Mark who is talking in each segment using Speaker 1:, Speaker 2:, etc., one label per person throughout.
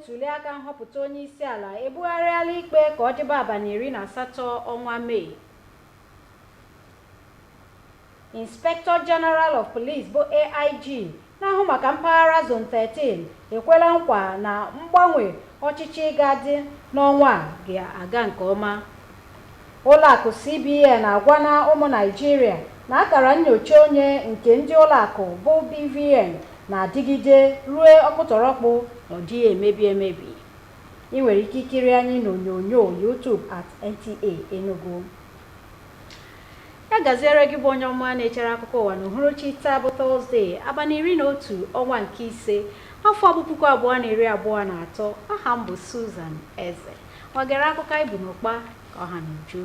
Speaker 1: ntuli aka nhọpụta onye isi ala ebugharịala ikpe ka ọ dịba abalị 18 ọnwa Mee. Inspector General of Police bụ AIG na-ahụ maka mpaghara Zone 13 ekwela nkwa na mgbanwe ọchịchị ga-adị n'ọnwa a ga-aga nke ọma. Ụlọakụ CBN na-agwa na ụmụ Naịjirịa na akara nnyocha onye nke ndị ụlọakụ bụ BVN na-adịgide ruo ọkpụtọrọkpụ ọ dịghị emebi. Ị nwere ike ikiri anyị n'onyonyo YouTube @NTA Enugu. Ya gaziere gị bụ onye ọma na-echere akụkọ ụwa n'uhuruchi taa bụ Tọzdee abalị 11 ọnwa nke ise afọ 2023. Aha m bụ Susan Eze. Nwagara akụkọ ibu n'ụkpa ka ọha n'uju.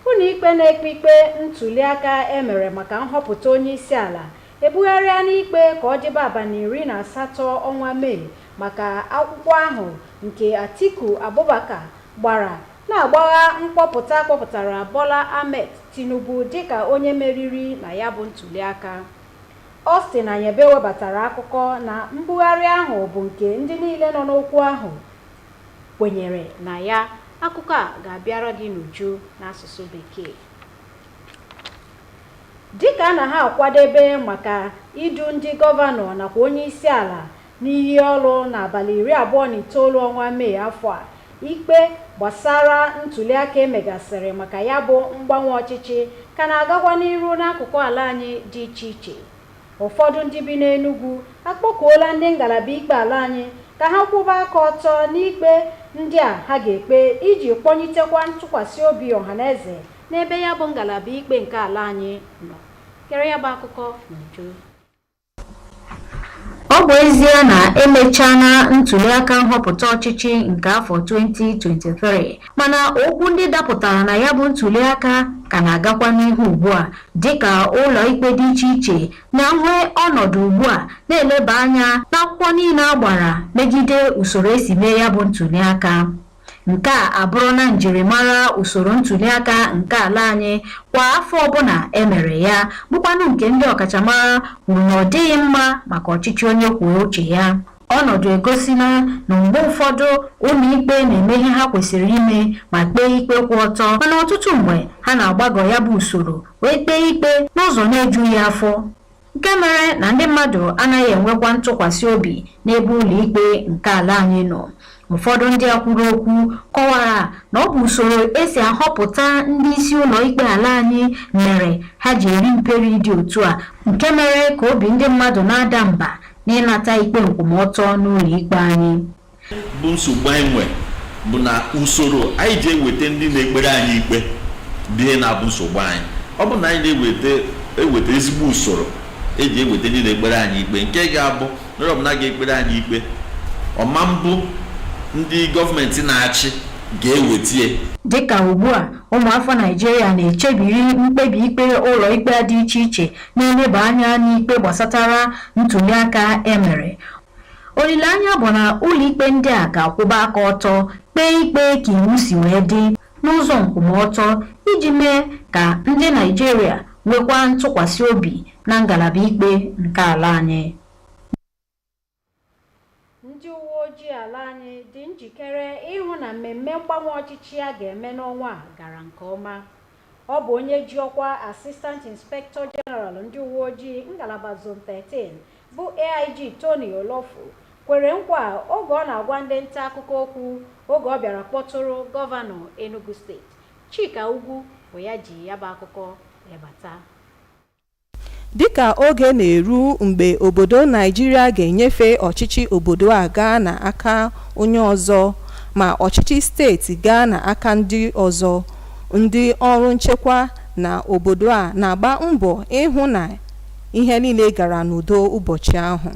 Speaker 1: Ụlọ ikpe na-ekpe ikpe ntuli aka emere maka nhọpụta onye isi ala ebugharịa n'ikpe ka ọ dịba abalị 18 ọnwa Mee maka akwụkwọ ahụ nke Atiku Abubakar gbara na-agbagha mkpọpụta akpọpụtara Bola Ahmed Tinubu dịka onye meriri na ya bụ ntuli aka. Austin Anyebe webatara akụkọ na mbugharị ahụ bụ nke ndị niile nọ n'okwu ahụ kwenyere na ya. Akụkọ a ga-abịara gị n'uju n'asụsụ Bekee. Dịka na ha akwadebe maka idu ndị gọvanọ nakwa onye isi ala n'iyi ọrụ n'abalị 29 ọnwa Mee afọ a, ikpe gbasara ntuli aka emegasịrị maka ya bụ mgbanwe ọchịchị ka na-agakwa n'iru n'akụkụ ala anyị dị iche iche. Ụfọdụ ndị bi n'Enugu akpọkuola ndị ngalaba ikpe ala anyị ka ha kwụba aka ọtọ n'ikpe ndị a ha ga-ekpe iji kpọnyitekwa ntụkwasị obi ọhaneze n'ebe ya bụ ngalaba ikpe nke ala anyị nọ. Kere ya bụ akụkọ n'uju. Ọ bụ ezie na emechana ntuli aka nhọpụta ọchịchị nke afọ 2023, mana okwu ndị dapụtara na ya bụ ntuli aka ka na-agakwa n'ihu ugbu a, dịka ụlọ ikpe dị iche iche na-enwe ọnọdụ ugbu a na-eleba anya n'akwụkwọ niile a gbara megide usoro esi mee ya bụ ntuli aka. Nke a abụrụ na njirimara usoro ntuli aka nke ala anyị kwa afọ ọbụla emere ya, bụkwanụ nke ndị ọkachamara kwuru na ọ dịghị mma maka ọchịchị onye kwuo uche ya. Ọnọdụ egosila na mgbe ụfọdụ ụlọ ikpe na-eme ihe ha kwesịrị ime ma kpee ikpe kwụ ọtọ, mana ọtụtụ mgbe ha na-agbagọ ya bụ usoro wee kpee ikpe n'ụzọ na-ejughị afọ, nke mere na ndị mmadụ anaghị enwekwa ntụkwasị obi n'ebe ụlọ ikpe nke ala anyị nọ. Ụfọdụ ndị akwụrụ okwu kọwara na ọ bụ usoro esi ahọpụta ndị isi ụlọ ikpe ala anyị mere ha ji eri mperi dị otu a, nke mere ka obi ndị mmadụ na-ada mba n'ịnata ikpe nkwụmọtọ n'ụlọ ikpe anyị.
Speaker 2: Bụ nsogbu anyị nwe bụ na usoro anyị ji eweta ndị na-ekpere anyị ikpe dị na-abụ nsogbu anyị. Ọ bụ na anyị na-eweta ezigbo usoro eji eweta ndị na-ekpere anyị ikpe, nke ga-abụ na ọ bụ na ga-ekpere anyị ikpe ọma mbụ ndị gọọmenti na-achị ga-ewetie.
Speaker 1: Dịka ugbu a ụmụafọ Naịjirịa na-echebiri mkpebi ikpe ụlọ ikpe dị iche iche na-eleba anya n'ikpe gbasatara ntuli aka emere. Olileanya bụ na ụlọ ikpe ndị a ga-akwụba aka ọtọ kpee ikpe ka iwu si wee dị n'ụzọ nkwụmọtọ iji mee ka ndị Naịjirịa nwekwa ntụkwasị obi na ngalaba ikpe nke ala anyị. Ndị uwe ojii ala anyị dị njikere ịhụ na mmemme mgbanwe ọchịchị a ga-eme n'ọnwa a gara nke ọma. Ọ bụ onye ji ọkwa Assistant Inspector General ndị uwe ojii ngalaba Zone 13 bụ AIG Tony Olofu kwere nkwa oge ọ na-agwa ndị nta akụkọ okwu oge ọ bịara kpọtụrụ gọvanọ Enugu steeti Chika Ugwu bụ ya ji ya bụ akụkọ lebata.
Speaker 3: Dịka oge na-eru mgbe obodo Naịjirịa ga-enyefe ọchịchị obodo a gaa n'aka onye ọzọ ma ọchịchị steeti gaa n'aka ndị ọzọ, ndị ọrụ nchekwa na obodo a na-agba mbọ ịhụ na ihe niile gara n'udo ụbọchị ahụ.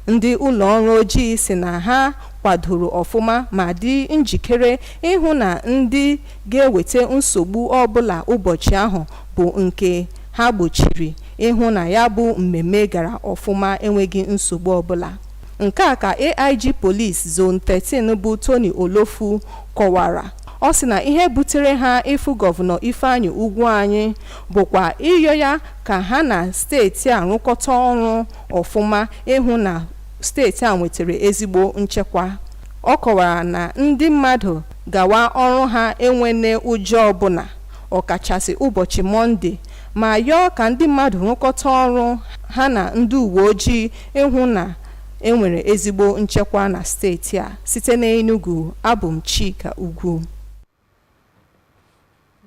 Speaker 3: Ndị ụlọ ọrụ ojii si na ha kwadoro ọfụma ma dị njikere ịhụ na ndị ga-eweta nsogbu ọbụla ụbọchị ahụ bụ nke ha gbochiri ịhụ na ya bụ mmemme gara ọfụma enweghị nsogbu ọbụla. Nke a ka AIG Police Zone 13 bụ Tony Olofu kọwara. Ọ sị na ihe butere ha ịfụ gọvanọ Ifeanyi Ugwu anyị bụkwa ịrịọ ya ka ha na steeti a rụkọta ọrụ ọfụma ịhụ na steeti a nwetara ezigbo nchekwa. Ọ kọwara na ndị mmadụ gawa ọrụ ha enwene ụjọ ọbụla ọkachasị ụbọchị Mọnde, ma yọọ ka ndị mmadụ rụkọta ọrụ ha na ndị uwe ojii ịhụ na enwere ezigbo nchekwa na steeti a. Site n'Enugu, abụ m Chika Ugwu.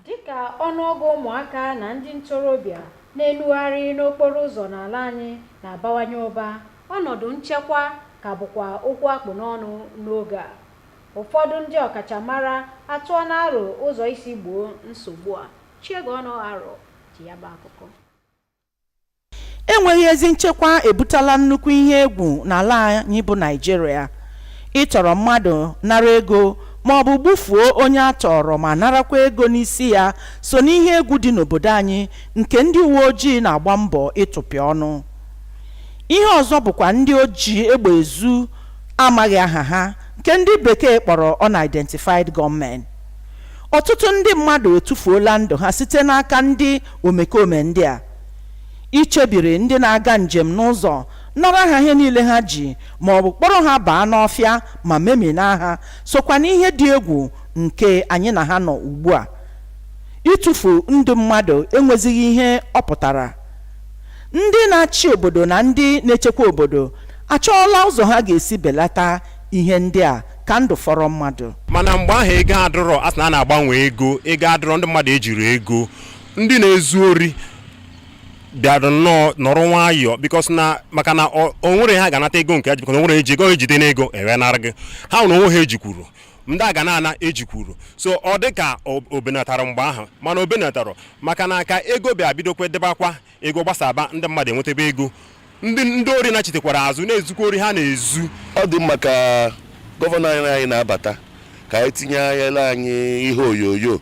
Speaker 1: Dịka ọnụọgụ ụmụaka na ndị ntorobịa na-enugharị n'okporo ụzọ n'ala anyị na-abawanye ụba, ọnọdụ nchekwa ka bụkwa okwu akpụ n'ọnụ n'oge a. Ụfọdụ ndị ọkachamara atụọ n'aro ụzọ isi gboo nsogbu a. Chiegọnụ Arọ ji ya bụ akụkọ.
Speaker 4: Enweghị ezi nchekwa ebutala nnukwu ihe egwu n'ala anyị bụ Naịjirịa. Ịtọrọ mmadụ nara ego ma ọ bụ gbufuo onye atọrọ ma narakwa ego n'isi ya so n'ihe egwu dị n'obodo anyị nke ndị uwe ojii na-agba mbọ ịtụpị ọnụ. Ihe ọzọ bụkwa ndị ojii egbe ezu amaghị aha ha nke ndị bekee kpọrọ unidentified gunmen. Ọtụtụ ndị mmadụ etufuola ndụ ha site n'aka ndị omekome ndị a. Ichebiri ndị na-aga njem n'ụzọ nara ha ihe niile ha ji ma ọ bụ kpọrọ ha baa n'ọfịa ma memina ha sokwa n'ihe dị egwu nke anyị na ha nọ ugbu a. Ịtụfu ndụ mmadụ enwezighị ihe ọ pụtara. Ndị na-achị obodo na ndị na-echekwa obodo achọọla ụzọ ha ga-esi belata ihe ndị a ka ndụ fọrọ mmadụ.
Speaker 5: Mana mgbe ahụ ego adịrọ asị na a na-agbanwe ego adịrọ ndị mmadụ ejiri ego ndị na-ezu ori bịara nnọọ nọrọ nwayọọ bikos na maka na o nwere ha ga-anata ego nke bikos nwere eji ego ejide n'ego ewenara gị ha nwere onwe ha ejikwuru ndị a ga na-ana ejikwuru so ọ dị ka obenatara mgbe ahụ mana obenatara maka na ka ego bịa bidokwa debakwa ego gbasaba ndị mmadụ enwetebe ego ndị ori na-chitekwara azụ na-ezukwa ori ha na-ezu.
Speaker 6: Ọ dị mma ka gọvanọ anyị na-abata ka anyị tinye anyela anyị ihe onyonyo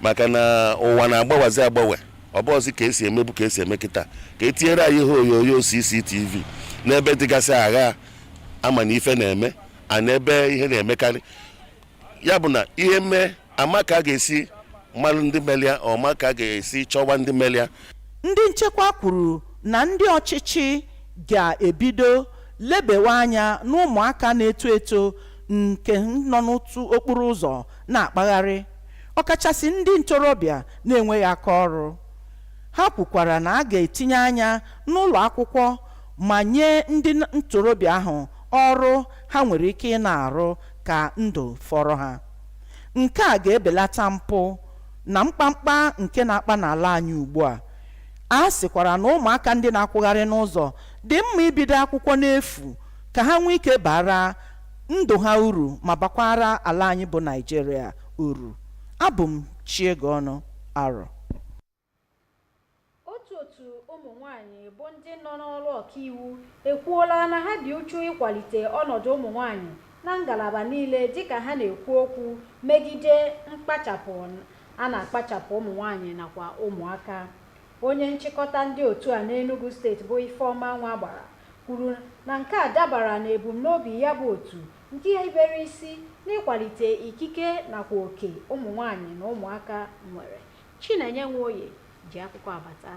Speaker 6: maka na ụwa na-agbawazi agbanwe ọ bụzi ka esi emebu ka esi eme kịta ka etinyere anyị ihe onyonyo CCTV n'ebe dịgasị agha ama na ife na-eme a n'ebe ihe na-emekarị ya bụ na ihe mee ama ka a ga-esi mmalụ ndị melia ọma ka a ga-esi chọwa ndị melia.
Speaker 4: Ndị nchekwa kwuru na ndị ọchịchị ga-ebido lebewa anya n'ụmụaka na-eto eto nke nọ n'otu okporo ụzọ na-akpagharị ọkachasị ndị ntorobịa na-enweghị aka ọrụ. Ha kwukwara na a ga-etinye anya n'ụlọ akwụkwọ ma nye ndị ntorobịa ahụ ọrụ ha nwere ike ị na-arụ ka ndụ fọrọ ha. Nke a ga-ebelata mpụ na mkpamkpa nke na-akpa n'ala anyị ugbu a. A sịkwara na ụmụaka ndị na-akwụgharị n'ụzọ dị mma ibido akwụkwọ n'efu ka ha nwee ike bara ndụ ha uru ma bakwara ala anyị bụ Naịjirịa uru. Abụ m Chiegọnụ Arọ.
Speaker 1: Otu ụmụ nwanyị bụ ndị nọ n'ọrụ ọkaiwu ekwuola na ha dị uchu ịkwalite ọnọdụ ụmụ nwanyị na ngalaba niile dịka ha na-ekwu okwu megide mkpachapụ a na-akpachapụ ụmụ nwanyị nakwa ụmụaka. Onye nchịkọta ndị otu a n'Enugu steeti bụ Ifeọma Nwagbara kwuru na nke a dabara na ebumnobi ya bụ otu nke ibere isi n'ịkwalite ikike nakwa oke ụmụ nwanyị na ụmụaka nwere. Chinenye Nwoye ji akụkọ abata.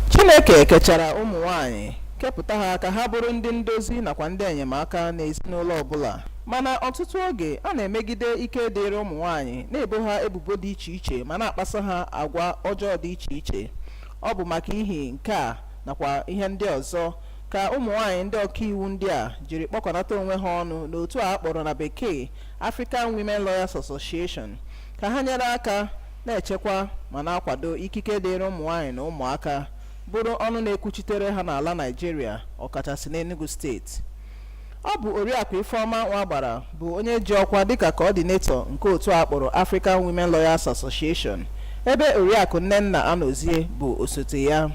Speaker 7: Chineke kechara ụmụ nwanyị kepụta ha ka ha bụrụ ndị ndozi nakwa ndị enyemaka n'ezinụlọ ọbụla, mana ọtụtụ oge a na-emegide ike dịrị ụmụ nwanyị na-ebo ha ebubo dị iche iche ma na-akpasa ha agwa ọjọọ dị iche iche. Ọ bụ maka ihe nke a nakwa ihe ndị ọzọ ka ụmụ nwanyị ndị ọkaiwu ndị a jiri kpọkọnata onwe ha ọnụ n'otu a kpọrọ na bekee African Women Lawyers Association ka ha nyere aka na-echekwa ma na-akwado ikike dịrị ụmụ nwanyị na ụmụaka bụrụ ọnụ na-ekwuchitere ha n'ala Naịjirịa ọkachasị n'Enugu steeti. Ọ bụ Oriakụ Ifeọma Nwagbara bụ onye ji ọkwa dịka coordinator nke otu a kpọrọ African Women Lawyers Association, ebe Oriakụ Nnenna Anozie bụ osote ya.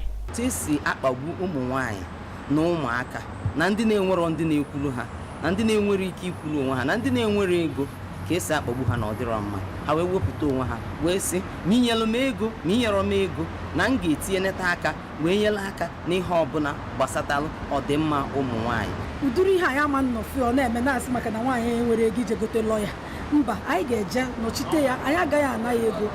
Speaker 8: Esi akpagbu ụmụ nwanyị na ụmụaka na ndị na-enwero ndị na-ekwulu ha na ndị na-enwere ike ikwulu onwe ha na ndị na-enwere ego ka esi akpagbu ha na ọ dịrọ mma. Ha wee wepụta onwe ha wee sị ma inyelụ m ego ma inyerọ m ego na m ga-etinye neta aka wee nyere aka n'ihe ọbụla gbasatalụ ọdịmma ụmụ nwanyị.
Speaker 9: Ụdịrị ihe anyị ama nnọfe ọ na-eme na-asị maka na nwaanyị enwere ego ije gote lọya. Mba, anyị ga-eje nọchite ya, anyị agaghị ana ya ego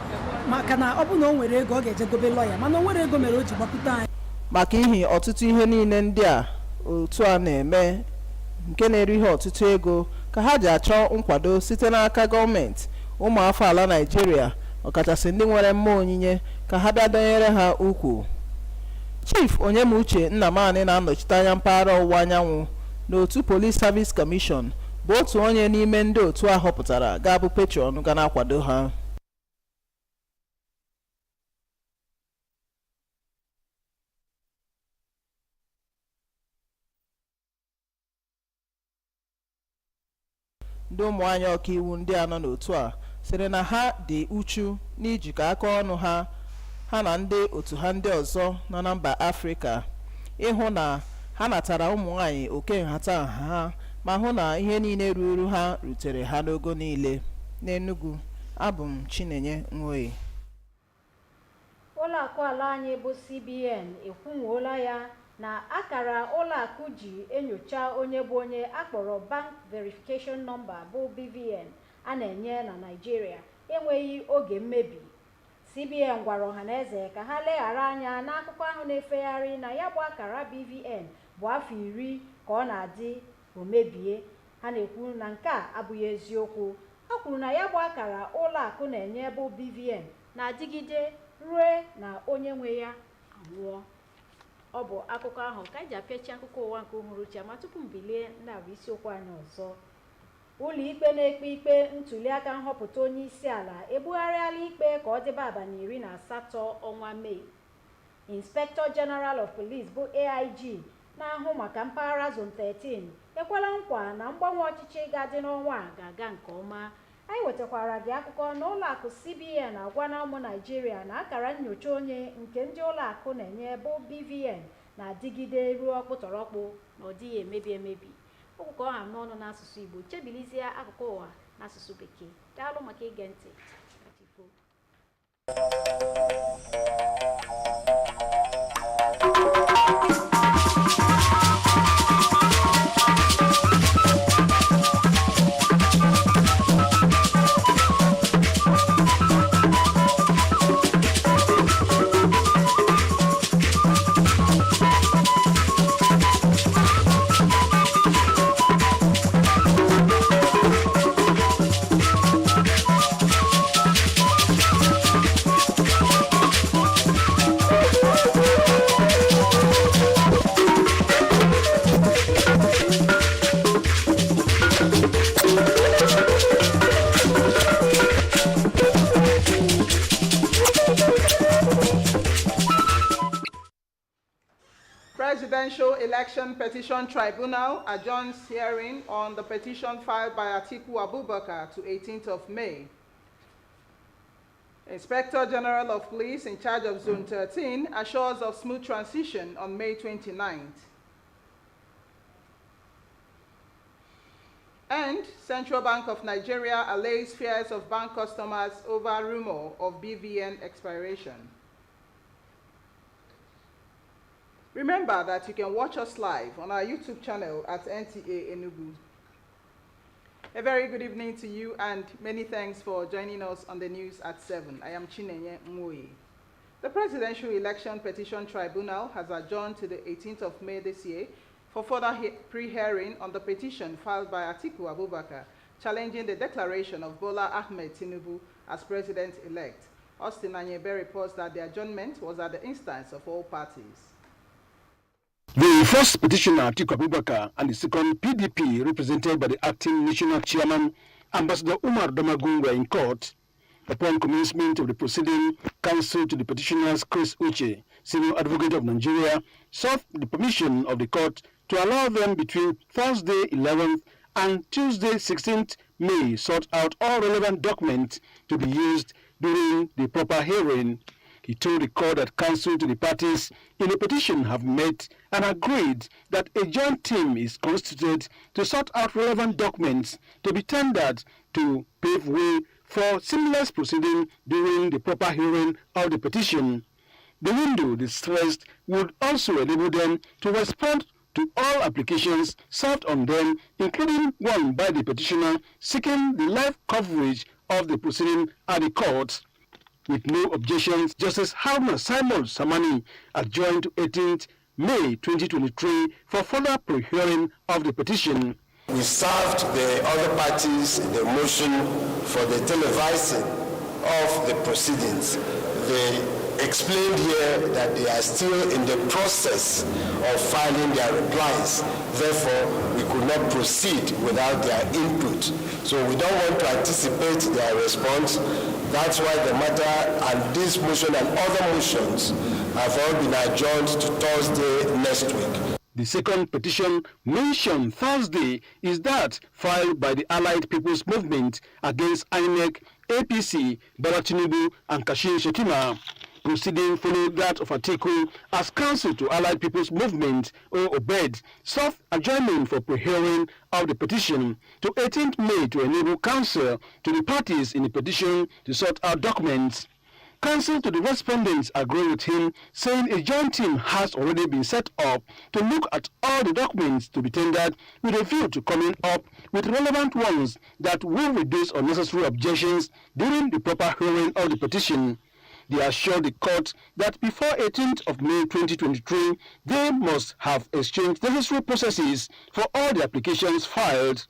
Speaker 9: maka na ọ bụ na o nwere ego ọ ga-eje gobe lọya, mana o nwere ego mere o ji gbapụta anyị.
Speaker 7: Maka ihi ọtụtụ ihe niile ndị a otu a na-eme nke na-eri ihe ọtụtụ ego ka ha ji achọ nkwado site n'aka gọọmenti ụmụafọ ala Naịjirịa ọkachasị ndị nwere mmụọ onyinye ka ha bịa dọnyere ha ukwu. Chief Onyemuche Nnamani na-anọchite anya mpaghara ọwụwa anyanwụ n'otu Police Service Commission bụ otu onye n'ime ndị otu a họpụtara ga-abụ patron ga na-akwado ha. ndị ụmụnwaanyị ọkaiwu ndị a nọ n'otu a sịrị na ha dị uchu n'ijikọ aka ọnụ ha na ndị otu ha ndị ọzọ nọ na mba Afrịka ịhụ na ha natara ụmụnwaanyị oke nhatanha ha ma hụ na ihe niile ruru ha rutere ha n'ogo niile. N'Enugu, abụ m Chinenye Nwoye.
Speaker 1: ụlọakụ ala anyị bụ CBN ekwunwuola ya na akara ụlọakụ ji enyocha onye bụ onye akpọrọ Bank Verification Number bụ BVN a na-enye na Naịjirịa enweghị oge mmebi. CBN gwara ọhaneze ka ha leghara anya n'akụkọ ahụ na-efegharị na ya bụ akara BVN bụ afọ 10 ka ọ na-adị omebie. Ha na-ekwu na nke a abụghị eziokwu. Ha kwuru na ya bụ akara ụlọakụ na-enye bụ BVN na-adịgide ruo na onye nwe ya anwụọ. Ọ bụ akụkọ ahụ ka anyị ji apịachi akụkọ ụwa nke uhuruchi ma tupu m bilie ndị abụ isiokwu anyị ọzọ. Ụlọ ikpe na-ekpe ikpe ntuliaka nhọpụta onye isi ala ebugharịala ikpe ka ọ dịba abalị 18 ọnwa Mee. Inspector General of Police bụ AIG na-ahụ maka mpaghara Zone 13 ekwela nkwa na mgbanwe ọchịchị ga-adị n'ọnwa a ga-aga nke ọma. Anyị wetakwara gị akụkọ na ụlọakụ CBN agwa na ụmụ Naịjirịa na akara nnyocha onye nke ndị ụlọakụ na-enye bụ BVN na-adịgide ruo ọkpụtọrọkpụ na ọ dịghị emebi emebi. Okwu ọha n'ọnụ n'asụsụ Igbo chebilizie akụkọ ụwa n'asụsụ Bekee. Daalụ maka ige ntị.
Speaker 7: Presidential Election Petition Tribunal adjourns hearing on the petition filed by Atiku Abubakar to 18th of May. Inspector General of Police in charge of Zone 13 assures of smooth transition on May 29th. And Central Bank of Nigeria allays fears of bank customers over rumor of BVN expiration. Remember that you can watch us live on our YouTube channel at NTA Enugu. A very good evening to you and many thanks for joining us on the news at 7. I am Chinenye Nwoye. The Presidential Election Petition Tribunal has adjourned to the 18th of May this year for further pre-hearing on the petition filed by Atiku Abubakar challenging the declaration of Bola Ahmed Tinubu as president-elect. Austin Anyebe reports that the adjournment was at the instance of all parties.
Speaker 10: The first petitioner, Atiku Abubakar, and the second PDP, represented by the acting national chairman, Ambassador Umar Domagun, were in court. Upon commencement of the proceeding, counsel to the petitioners, Chris Uche, senior advocate of Nigeria, sought the permission of the court to allow them between Thursday 11th and Tuesday 16th May sort out all relevant documents to be used during the proper hearing. He told the court that counsel to the parties in the petition have met and agreed that a joint team is constituted to sort out relevant documents to be tendered to pave way for seamless proceeding during the proper hearing of the petition. The window, they stressed, would also enable them to respond to all applications served on them, including one by the petitioner seeking the live coverage of the proceeding at the court. With no objections, Justice Haruna Simon Samani adjourned to 18th May 2023 for further pre-hearing of the petition.
Speaker 11: We served the other parties the motion for the televising of the proceedings. They explained here that they are still in the process of filing their replies. Therefore, we could not proceed without their input. So we don't want to anticipate their response. That's why the matter and this motion and other motions have all been adjourned to Thursday next week.
Speaker 10: The second petition mentioned Thursday is that filed by the Allied People's Movement against INEC, APC, Bola Tinubu, and Kashim Shettima. Proceeding followed that of Atiku as counsel to Allied People's Movement, or OBED, sought adjournment for pre-hearing of the petition to 18th May to enable counsel to the parties in the petition to sort out documents. Counsel to the respondents agree with him, saying a joint team has already been set up to look at all the documents to be tendered with a view to coming up with relevant ones that will reduce unnecessary objections during the proper hearing of the petition. They assured the court that before 18th of May 2023, they must have exchanged necessary processes for all the applications filed.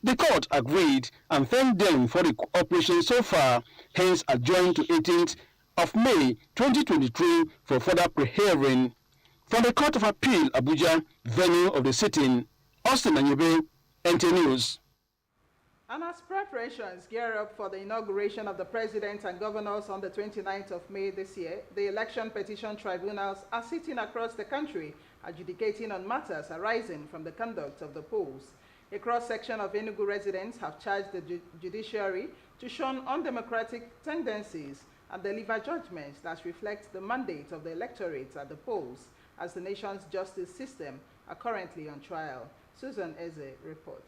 Speaker 10: The court agreed and thanked them for the cooperation so far, hence adjourned to 18th of May 2023 for further pre-hearing. From the Court of Appeal, Abuja, venue of the sitting, Austin Anyebe, NT News.
Speaker 4: And as preparations gear up for the inauguration of the President and Governors on the 29th of May this year, the election petition tribunals are sitting across the country, adjudicating on matters arising from the conduct of the polls. A cross-section of Enugu residents have charged the judiciary to shun undemocratic tendencies and deliver judgments that reflect the mandate of the electorate at the polls, as the nation's justice system are currently on trial. Susan Eze reports.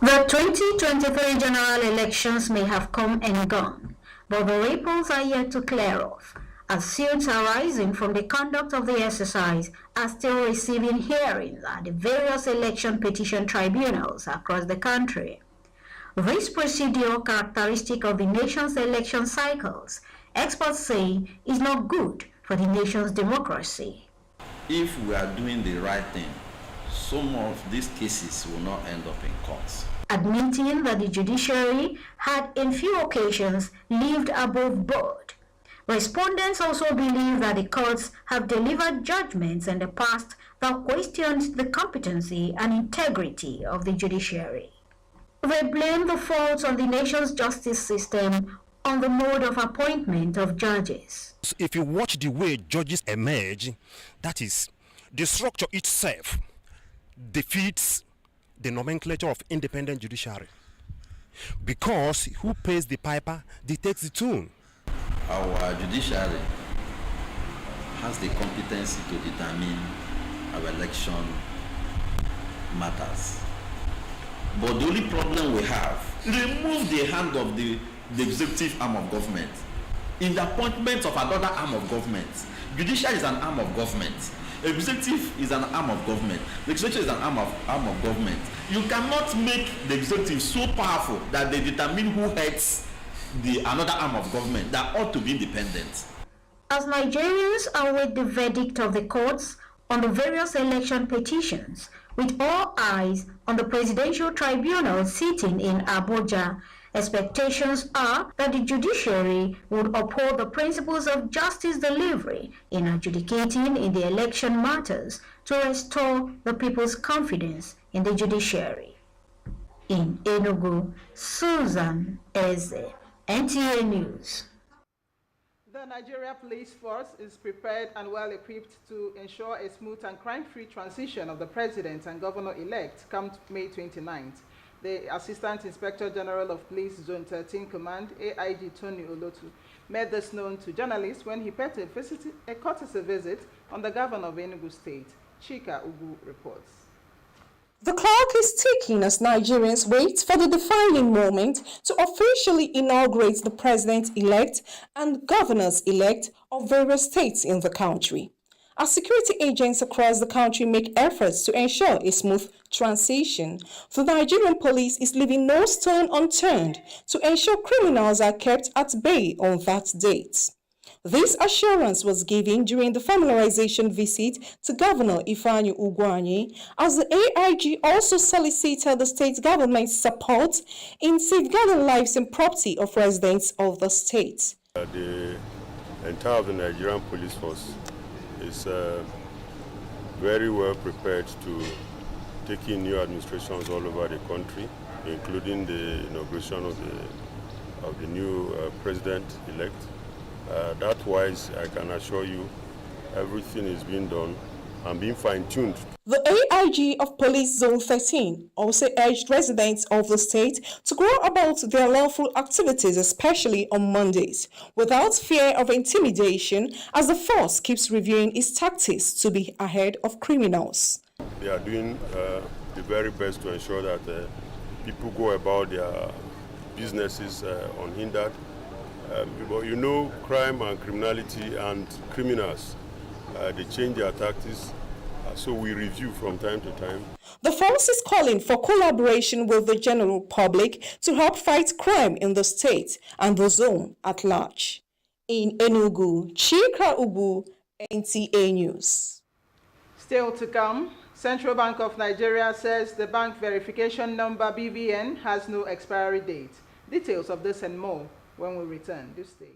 Speaker 12: The 2023 general elections may have come and gone, but the ripples are yet to clear off, as suits arising from the conduct of the exercise are still receiving hearings at the various election petition tribunals across the country. This procedure, characteristic of the nation's election cycles, experts say is not good for the nation's democracy.
Speaker 2: If we are doing the right thing, some of these cases will not end up in courts.
Speaker 12: Admitting that the judiciary had in few occasions lived above board. Respondents also believe that the courts have delivered judgments in the past that questioned the competency and integrity of the judiciary. They blame the faults on the nation's justice system on the mode of appointment of judges.
Speaker 5: If you watch the way judges emerge, that is, the structure itself defeats the nomenclature of independent judiciary, because who pays the piper dictates the tune.
Speaker 2: Our judiciary has the competency to determine our election matters. But the only problem we have, remove the hand of the executive arm of government in the appointment of another arm of government. Judiciary is an arm of government. Executive is an arm of government. Legislature is an arm of government. You cannot make the executive so powerful that they determine who heads another arm of government that ought to be independent.
Speaker 12: As Nigerians await the verdict of the courts on the various election petitions, with all eyes on the presidential tribunal sitting in Abuja, expectations are that the judiciary would uphold the principles of justice delivery in adjudicating in the election matters to restore the people's confidence in the judiciary. In Enugu, Susan Eze, NTA News.
Speaker 4: The Nigeria Police Force is prepared and well equipped to ensure a smooth and crime-free transition of the President and Governor-elect come May 29th. The Assistant Inspector General of Police Zone 13 Command, AIG Tony Olotu, made this known to journalists when he paid a courtesy visit on the Governor of Enugu State. Chika Ugu reports.
Speaker 3: The clock is ticking as Nigerians wait for the defining moment to officially inaugurate the president-elect and governors-elect of various states in the country. As security agents across the country make efforts to ensure a smooth transition, the Nigerian police is leaving no stone unturned to ensure criminals are kept at bay on that date. This assurance was given during the familiarization visit to Governor Ifeanyi Ugwuanyi, as the AIG also solicited the state government's support in safeguarding lives and property of residents of the state.
Speaker 13: The entire of the Nigerian police force is very well prepared to take in new administrations all over the country, including the inauguration of the new president-elect. That wise, I can assure you, everything is being done and being fine-tuned.
Speaker 3: The AIG of Police Zone 13 also urged residents of the state to go about their lawful activities, especially on Mondays, without fear of intimidation, as the force keeps reviewing its tactics to be ahead of criminals.
Speaker 13: They are doing the very best to ensure that people go about their businesses unhindered. But you know, crime and criminality and criminals, they change their tactics, so we review from time to time.
Speaker 3: The force is calling for collaboration with the general public to help fight crime in the state and the zone at large. In Enugu, Chika Ubu, NTA News.
Speaker 4: Still to come, Central Bank of Nigeria says the bank verification number BVN has no expiry date. Details of this and more when we return. Do stay.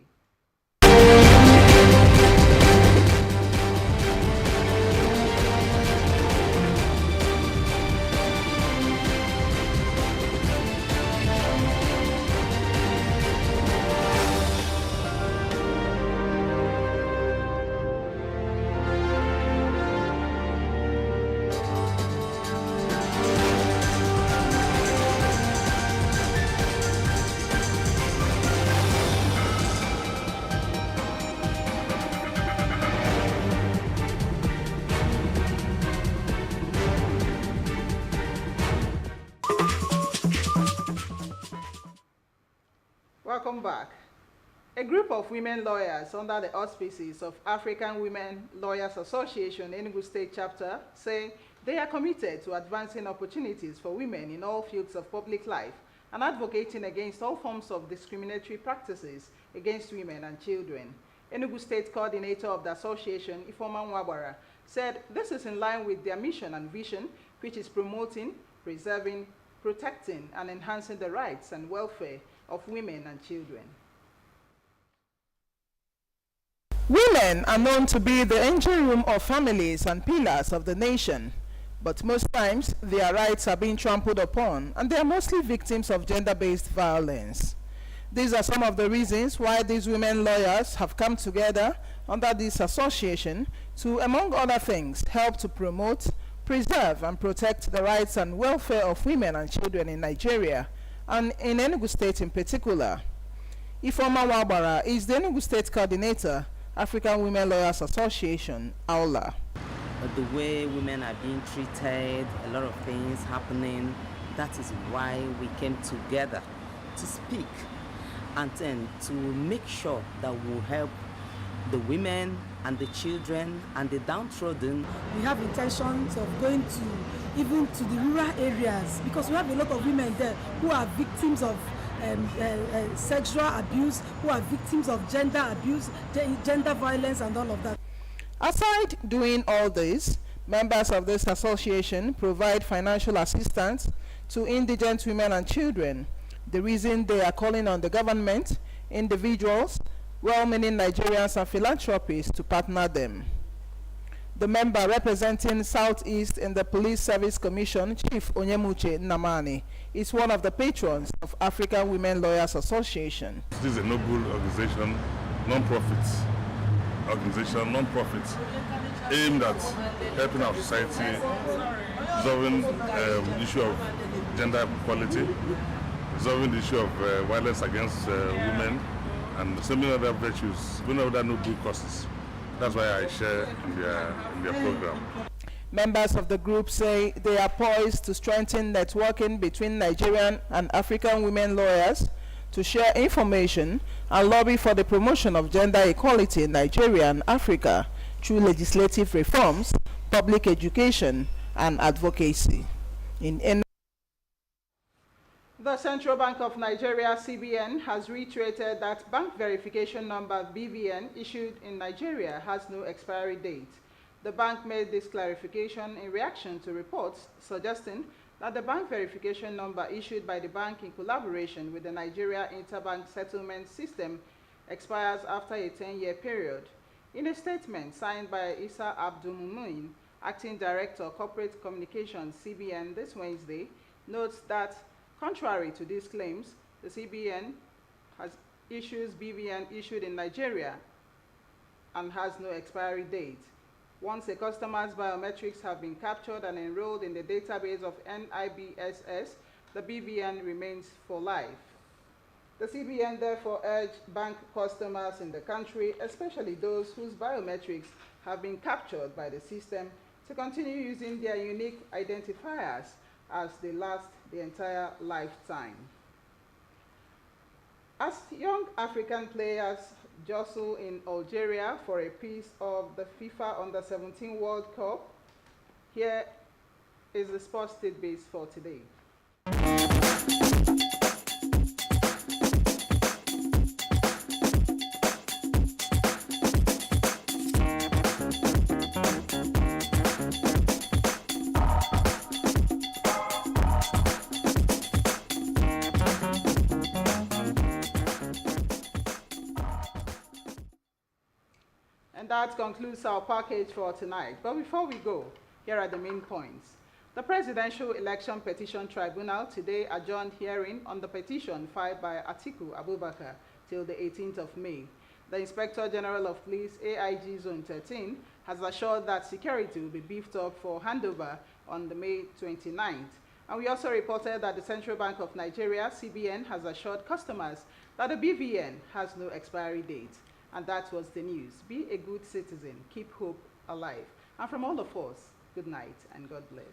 Speaker 4: Welcome back. A group of women lawyers under the auspices of African Women Lawyers Association Enugu State Chapter say they are committed to advancing opportunities for women in all fields of public life and advocating against all forms of discriminatory practices against women and children. Enugu State Coordinator of the association, Ifeoma Nwabara, said this is in line with their mission and vision, which is promoting, preserving, protecting, and enhancing the rights and welfare of women and children.
Speaker 7: Women are known to be the engine room of families and pillars of the nation, but most times their rights are being trampled upon, and they are mostly victims of gender-based violence. These are some of the reasons why these women lawyers have come together under this association to, among other things, help to promote, preserve, and protect the rights and welfare of women and children in Nigeria, and in Enugu State in particular. Ifeoma Nwabara is the Enugu State Coordinator, African Women Lawyers Association, AULA.
Speaker 8: The way women are being treated, a lot of things happening, that is why we came together to speak and then to make sure that we'll help the women and the children and the downtrodden.
Speaker 9: We have intentions of going to even to the rural areas, because we have a lot of women there who are victims of sexual abuse, who are victims of gender abuse, gender violence, and all of that.
Speaker 7: Aside doing all this, members of this association provide financial assistance to indigent women and children. The reason they are calling on the government, individuals, well-meaning Nigerians and philanthropists to partner them. The member representing Southeast in the Police Service Commission, Chief Onyemuche Nnamani, is one of the patrons of African Women Lawyers Association.
Speaker 14: This is a noble organization, non-profit aimed at helping our society, resolving the issue of gender equality, resolving the issue of violence against women, and so many other virtues, many other noble causes. That's why I share in their program.
Speaker 7: Members of the group say they are poised to strengthen networking between Nigerian and African women lawyers to share information and lobby for the promotion of gender equality in Nigeria and Africa through legislative reforms, public education, and advocacy. The Central Bank of Nigeria, CBN, has reiterated that bank verification number BVN issued in Nigeria has no expiry date. The bank made this clarification in reaction to reports suggesting that the bank verification number issued by the bank in collaboration with the Nigeria Interbank Settlement System expires after a 10-year period. In a statement signed by Isa Abdulmumin, Acting Director, Corporate Communications, CBN, this Wednesday, notes that contrary to these claims, the CBN issues BVN issued in Nigeria and has no expiry date. Once a customer's biometrics have been captured and enrolled in the database of NIBSS, the BVN remains for life. The CBN therefore urged bank customers in the country, especially those whose biometrics have been captured by the system, to continue using their unique identifiers as they last the entire lifetime. As young African players jostle in Algeria for a piece of the FIFA Under-17 World Cup, here is the sports tidbits for today. And that concludes our package for tonight. But before we go, here are the main points. The Presidential Election Petition Tribunal today adjourned hearing on the petition filed by Atiku Abubakar till the 18th of May. The Inspector General of Police, AIG Zone 13, has assured that security will be beefed up for handover on the May 29th. And we also reported that the Central Bank of Nigeria, CBN, has assured customers that the BVN has no expiry date. And that was the news. Be a good citizen. Keep hope alive. And from all of us, good night and God bless.